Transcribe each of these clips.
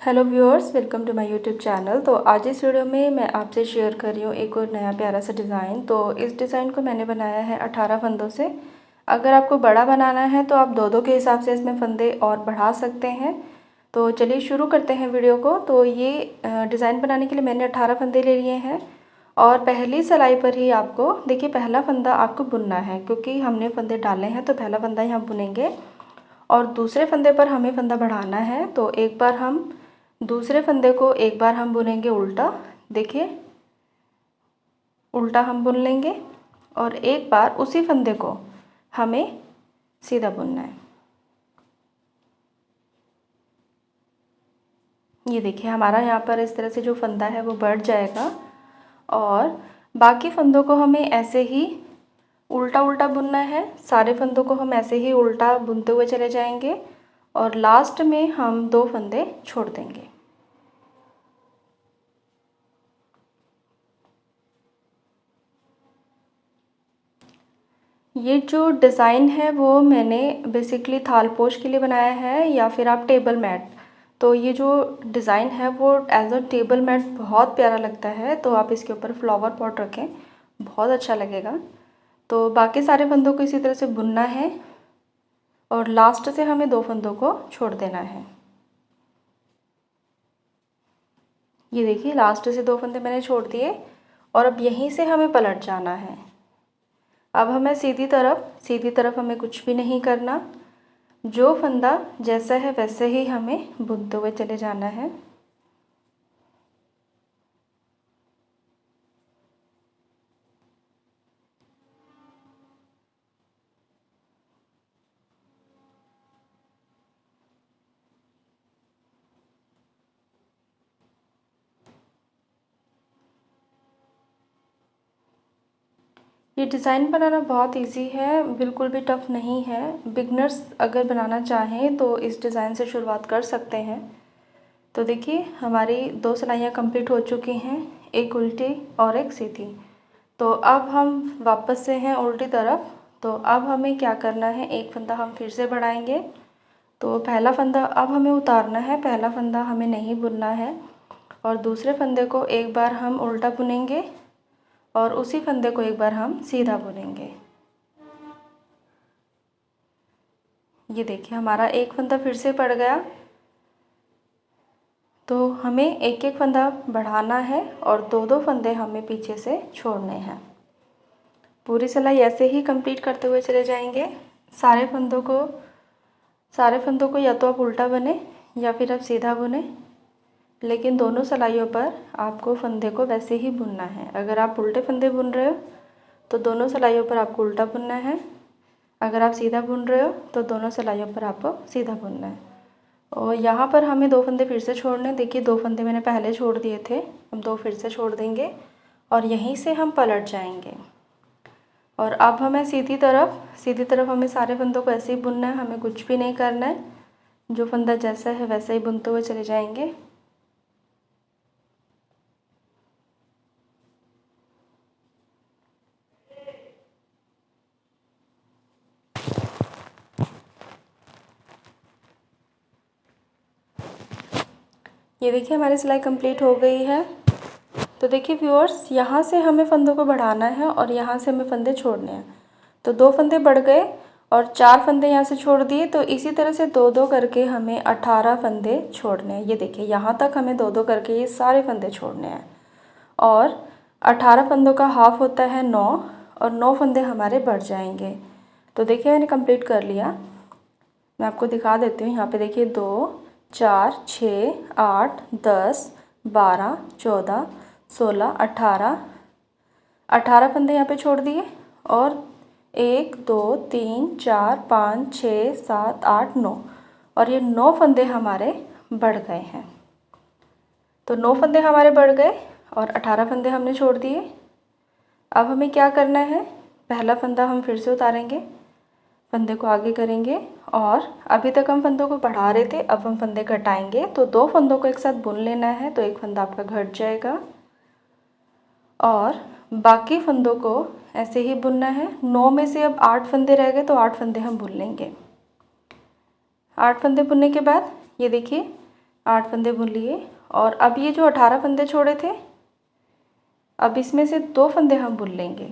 Hello viewers, welcome to my YouTube channel. तो आज इस वीडियो में मैं आपसे शेयर कर रही हूँ एक और नया प्यारा सा डिज़ाइन। तो इस डिज़ाइन को मैंने बनाया है 18 फंदों से। अगर आपको बड़ा बनाना है तो आप दो दो के हिसाब से इसमें फंदे और बढ़ा सकते हैं। तो चलिए शुरू करते हैं वीडियो को। तो ये डिज़ाइन बनाने के लिए मैंने 18 फंदे ले लिए हैं और पहली सिलाई पर ही आपको देखिए पहला फंदा आपको बुनना है, क्योंकि हमने फंदे डाले हैं तो पहला फंदा ही हम बुनेंगे और दूसरे फंदे पर हमें फंदा बढ़ाना है। तो एक बार हम दूसरे फंदे को एक बार हम बुनेंगे उल्टा, देखिए उल्टा हम बुन लेंगे और एक बार उसी फंदे को हमें सीधा बुनना है। ये देखिए हमारा यहाँ पर इस तरह से जो फंदा है वो बढ़ जाएगा और बाकी फंदों को हमें ऐसे ही उल्टा उल्टा बुनना है। सारे फंदों को हम ऐसे ही उल्टा बुनते हुए चले जाएंगे और लास्ट में हम दो फंदे छोड़ देंगे। ये जो डिज़ाइन है वो मैंने बेसिकली थालपोश के लिए बनाया है या फिर आप टेबल मैट। तो ये जो डिज़ाइन है वो एज अ टेबल मैट बहुत प्यारा लगता है, तो आप इसके ऊपर फ्लावर पॉट रखें, बहुत अच्छा लगेगा। तो बाकी सारे फंदों को इसी तरह से बुनना है और लास्ट से हमें दो फंदों को छोड़ देना है। ये देखिए लास्ट से दो फंदे मैंने छोड़ दिए और अब यहीं से हमें पलट जाना है। अब हमें सीधी तरफ हमें कुछ भी नहीं करना, जो फंदा जैसा है वैसे ही हमें बुनते हुए चले जाना है। ये डिज़ाइन बनाना बहुत इजी है, बिल्कुल भी टफ़ नहीं है। बिगनर्स अगर बनाना चाहें तो इस डिज़ाइन से शुरुआत कर सकते हैं। तो देखिए हमारी दो सिलाइयाँ कंप्लीट हो चुकी हैं, एक उल्टी और एक सीधी। तो अब हम वापस से हैं उल्टी तरफ। तो अब हमें क्या करना है, एक फंदा हम फिर से बढ़ाएंगे। तो पहला फंदा अब हमें उतारना है, पहला फंदा हमें नहीं बुनना है और दूसरे फंदे को एक बार हम उल्टा बुनेंगे और उसी फंदे को एक बार हम सीधा बुनेंगे। ये देखिए हमारा एक फंदा फिर से पड़ गया। तो हमें एक एक फंदा बढ़ाना है और दो दो फंदे हमें पीछे से छोड़ने हैं। पूरी सिलाई ऐसे ही कंप्लीट करते हुए चले जाएंगे। सारे फंदों को या तो आप उल्टा बुने या फिर आप सीधा बुने, लेकिन दोनों सिलाइयों पर आपको फंदे को वैसे ही बुनना है। अगर आप उल्टे फंदे बुन रहे हो तो दोनों सिलाइयों पर आपको उल्टा बुनना है, अगर आप सीधा बुन रहे हो तो दोनों सिलाइयों पर आपको सीधा बुनना है। और यहाँ पर हमें दो फंदे फिर से छोड़ने, देखिए दो फंदे मैंने पहले छोड़ दिए थे, हम दो फिर से छोड़ देंगे और यहीं से हम पलट जाएंगे। और अब हमें सीधी तरफ हमें सारे फंदों को ऐसे ही बुनना है, हमें कुछ भी नहीं करना है। जो फंदा जैसा है वैसे ही बुनते हुए चले जाएंगे। ये देखिए हमारी सिलाई कंप्लीट हो गई है। तो देखिए व्यूअर्स, यहाँ से हमें फंदों को बढ़ाना है और यहाँ से हमें फंदे छोड़ने हैं। तो दो फंदे बढ़ गए और चार फंदे यहाँ से छोड़ दिए। तो इसी तरह से दो दो करके हमें 18 फंदे छोड़ने हैं। ये देखिए यहाँ तक हमें दो दो करके ये सारे फंदे छोड़ने हैं और 18 फंदों का हाफ होता है 9 और 9 फंदे हमारे बढ़ जाएंगे। तो देखिए मैंने कंप्लीट कर लिया, मैं आपको दिखा देती हूँ। यहाँ पे देखिए 2 4 6 8 10 12 14 16 18 फंदे यहाँ पे छोड़ दिए और 1 2 3 4 5 6 7 8 9 और ये 9 फंदे हमारे बढ़ गए हैं। तो 9 फंदे हमारे बढ़ गए और 18 फंदे हमने छोड़ दिए। अब हमें क्या करना है, पहला फंदा हम फिर से उतारेंगे, फंदे को आगे करेंगे और अभी तक हम फंदों को बढ़ा रहे थे, अब हम फंदे घटाएंगे। तो दो फंदों को एक साथ बुन लेना है, तो एक फंदा आपका घट जाएगा और बाकी फंदों को ऐसे ही बुनना है। 9 में से अब 8 फंदे रह गए, तो 8 फंदे हम बुन लेंगे। 8 फंदे बुनने के बाद ये देखिए 8 फंदे बुन लिए। और अब ये जो 18 फंदे छोड़े थे, अब इसमें से 2 फंदे हम बुन लेंगे।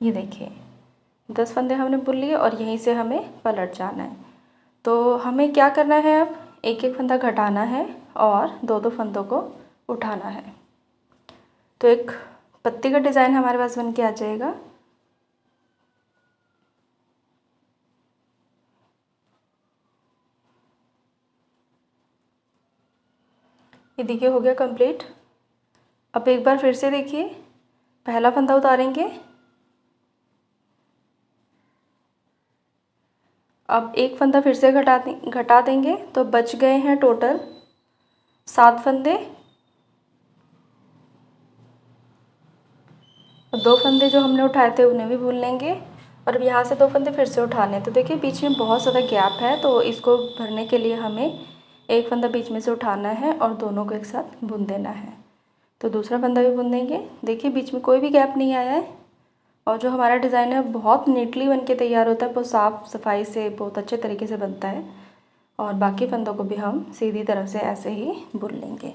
ये देखिए 10 फंदे हमने बुन लिए और यहीं से हमें पलट जाना है। तो हमें क्या करना है, अब एक एक फंदा घटाना है और 2-2 फंदों को उठाना है। तो एक पत्ती का डिज़ाइन हमारे पास बन के आ जाएगा। ये देखिए हो गया कंप्लीट। अब एक बार फिर से देखिए, पहला फंदा उतारेंगे, अब एक फंदा फिर से घटा देंगे, तो बच गए हैं टोटल 7 फंदे। 2 फंदे जो हमने उठाए थे उन्हें भी भून लेंगे और अब यहाँ से 2 फंदे फिर से उठाने हैं। तो देखिए बीच में बहुत ज़्यादा गैप है, तो इसको भरने के लिए हमें एक फंदा बीच में से उठाना है और दोनों को एक साथ बुन देना है। तो दूसरा फंदा भी बुन देंगे। देखिए बीच में कोई भी गैप नहीं आया है और जो हमारा डिज़ाइन है बहुत नीटली बन के तैयार होता है, बहुत साफ़ सफाई से बहुत अच्छे तरीके से बनता है। और बाकी फंदों को भी हम सीधी तरफ से ऐसे ही बुन लेंगे।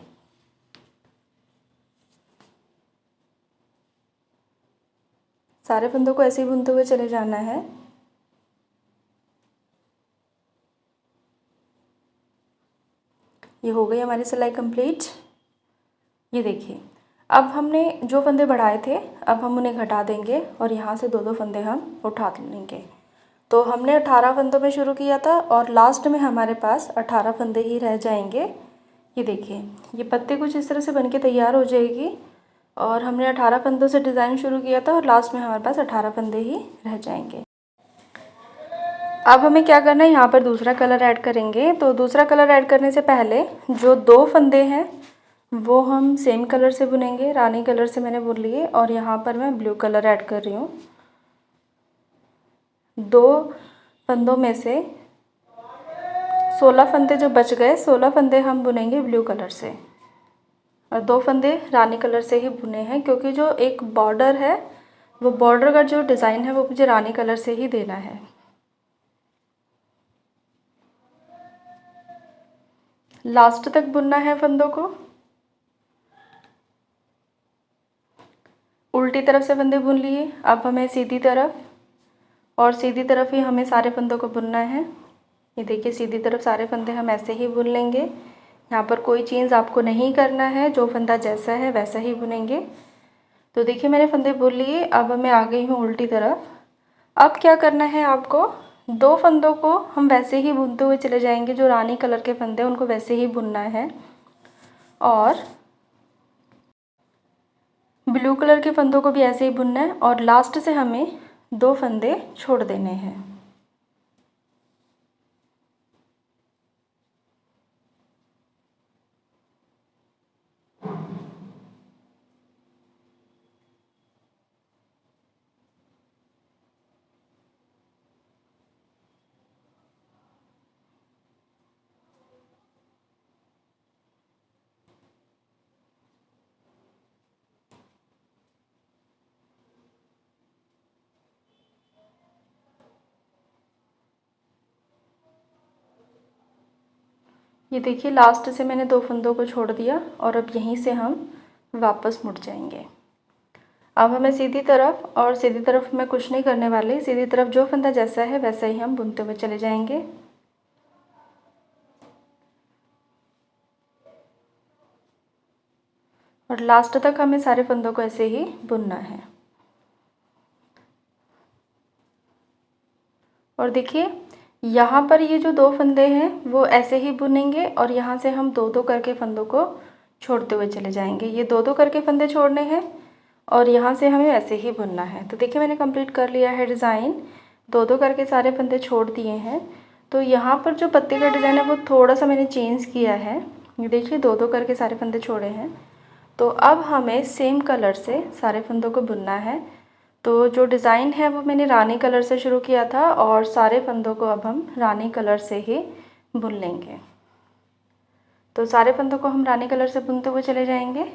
सारे फंदों को ऐसे ही बुनते हुए चले जाना है। ये हो गई हमारी सिलाई कंप्लीट। ये देखिए अब हमने जो फंदे बढ़ाए थे अब हम उन्हें घटा देंगे और यहाँ से 2-2 फंदे हम उठा लेंगे। तो हमने 18 फंदों में शुरू किया था और लास्ट में हमारे पास 18 फंदे ही रह जाएंगे। ये देखिए ये पत्ती कुछ इस तरह से बन के तैयार हो जाएगी और हमने 18 फंदों से डिज़ाइन शुरू किया था और लास्ट में हमारे पास 18 फंदे ही रह जाएंगे। अब हमें क्या करना है, यहाँ पर दूसरा कलर ऐड करेंगे। तो दूसरा कलर ऐड करने से पहले जो 2 फंदे हैं वो हम सेम कलर से बुनेंगे। रानी कलर से मैंने बुन लिए और यहाँ पर मैं ब्लू कलर ऐड कर रही हूँ। 2 फंदों में से 16 फंदे जो बच गए, 16 फंदे हम बुनेंगे ब्लू कलर से और 2 फंदे रानी कलर से ही बुने हैं, क्योंकि जो एक बॉर्डर है वो बॉर्डर का जो डिज़ाइन है वो मुझे रानी कलर से ही देना है। लास्ट तक बुनना है फंदों को। उल्टी तरफ से फंदे बुन लिए, अब हमें सीधी तरफ और सीधी तरफ ही हमें सारे फंदों को बुनना है। ये देखिए सीधी तरफ सारे फंदे हम ऐसे ही बुन लेंगे। यहाँ पर कोई चेंज आपको नहीं करना है, जो फंदा जैसा है वैसा ही बुनेंगे। तो देखिए मैंने फंदे बुन लिए, अब मैं आ गई हूँ उल्टी तरफ। अब क्या करना है आपको, 2 फंदों को हम वैसे ही बुनते हुए चले जाएंगे, जो रानी कलर के फंदे उनको वैसे ही बुनना है और ब्लू कलर के फंदों को भी ऐसे ही बुनना है और लास्ट से हमें 2 फंदे छोड़ देने हैं। ये देखिए लास्ट से मैंने 2 फंदों को छोड़ दिया और अब यहीं से हम वापस मुड़ जाएंगे। अब हमें सीधी तरफ, और सीधी तरफ में कुछ नहीं करने वाले, सीधी तरफ जो फंदा जैसा है वैसा ही हम बुनते हुए चले जाएंगे। और लास्ट तक हमें सारे फंदों को ऐसे ही बुनना है। और देखिए यहाँ पर ये जो 2 फंदे हैं वो ऐसे ही बुनेंगे और यहाँ से हम 2-2 करके फंदों को छोड़ते हुए चले जाएंगे। ये 2-2 करके फंदे छोड़ने हैं और यहाँ से हमें ऐसे ही बुनना है। तो देखिए मैंने कंप्लीट कर लिया है डिज़ाइन, 2-2 करके सारे फंदे छोड़ दिए हैं। तो यहाँ पर जो पत्ते का डिज़ाइन है वो थोड़ा सा मैंने चेंज किया है। ये देखिए 2-2 करके सारे फंदे छोड़े हैं। तो अब हमें सेम कलर से सारे फंदों को बुनना है। तो जो डिज़ाइन है वो मैंने रानी कलर से शुरू किया था और सारे फंदों को अब हम रानी कलर से ही बुन लेंगे। तो सारे फंदों को हम रानी कलर से बुनते हुए चले जाएंगे।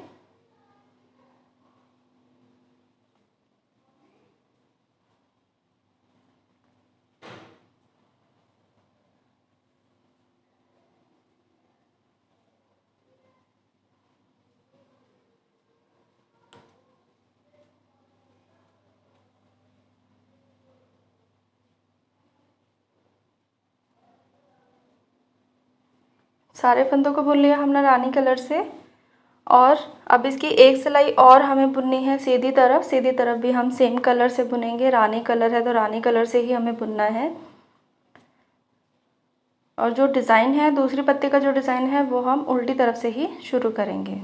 सारे फंदों को बुन लिया हमने रानी कलर से। और अब इसकी एक सिलाई और हमें बुननी है सीधी तरफ भी हम सेम कलर से बुनेंगे। रानी कलर है तो रानी कलर से ही हमें बुनना है। और जो डिज़ाइन है, दूसरी पत्ती का जो डिज़ाइन है वो हम उल्टी तरफ से ही शुरू करेंगे।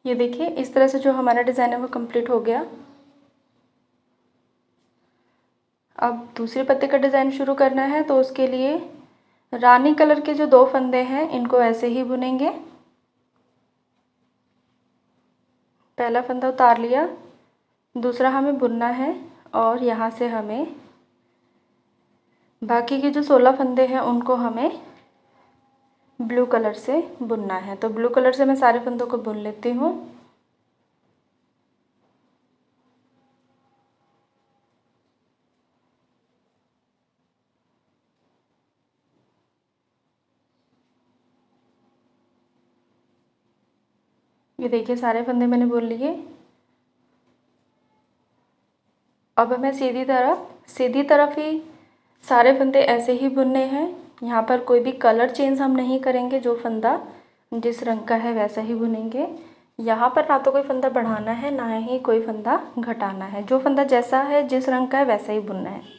ये देखिए इस तरह से जो हमारा डिज़ाइन है वो कंप्लीट हो गया। अब दूसरी पत्ती का डिज़ाइन शुरू करना है तो उसके लिए रानी कलर के जो 2 फंदे हैं इनको ऐसे ही बुनेंगे। पहला फंदा उतार लिया, दूसरा हमें बुनना है और यहाँ से हमें बाकी के जो 16 फंदे हैं उनको हमें ब्लू कलर से बुनना है। तो ब्लू कलर से मैं सारे फंदों को बुन लेती हूँ। ये देखिए सारे फंदे मैंने बुन लिए। अब हमें सीधी तरफ ही सारे फंदे ऐसे ही बुनने हैं। यहाँ पर कोई भी कलर चेंज हम नहीं करेंगे, जो फंदा जिस रंग का है वैसा ही बुनेंगे। यहाँ पर ना तो कोई फंदा बढ़ाना है ना ही कोई फंदा घटाना है। जो फंदा जैसा है, जिस रंग का है वैसा ही बुनना है।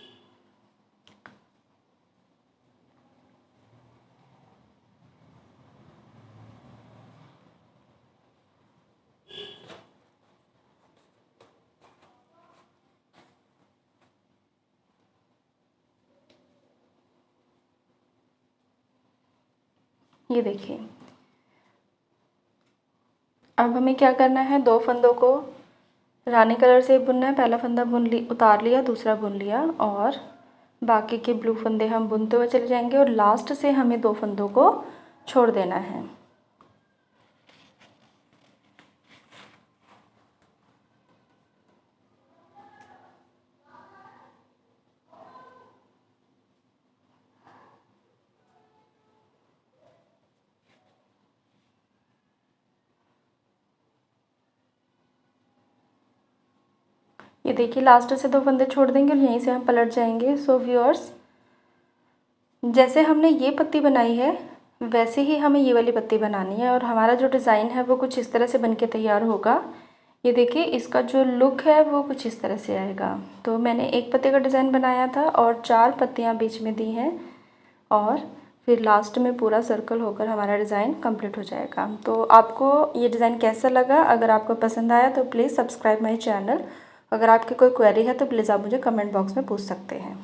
ये देखिए अब हमें क्या करना है, 2 फंदों को रानी कलर से बुनना है। पहला फंदा उतार लिया, दूसरा बुन लिया और बाकी के ब्लू फंदे हम बुनते हुए चले जाएंगे और लास्ट से हमें 2 फंदों को छोड़ देना है। ये देखिए लास्ट से 2 फंदे छोड़ देंगे और यहीं से हम पलट जाएंगे। सो व्यूअर्स, जैसे हमने ये पत्ती बनाई है वैसे ही हमें ये वाली पत्ती बनानी है और हमारा जो डिज़ाइन है वो कुछ इस तरह से बन के तैयार होगा। ये देखिए इसका जो लुक है वो कुछ इस तरह से आएगा। तो मैंने एक पत्ते का डिज़ाइन बनाया था और 4 पत्तियाँ बीच में दी हैं और फिर लास्ट में पूरा सर्कल होकर हमारा डिज़ाइन कंप्लीट हो जाएगा। तो आपको ये डिज़ाइन कैसा लगा? अगर आपको पसंद आया तो प्लीज़ सब्सक्राइब माई चैनल। अगर आपकी कोई क्वेरी है तो प्लीज़ आप मुझे कमेंट बॉक्स में पूछ सकते हैं।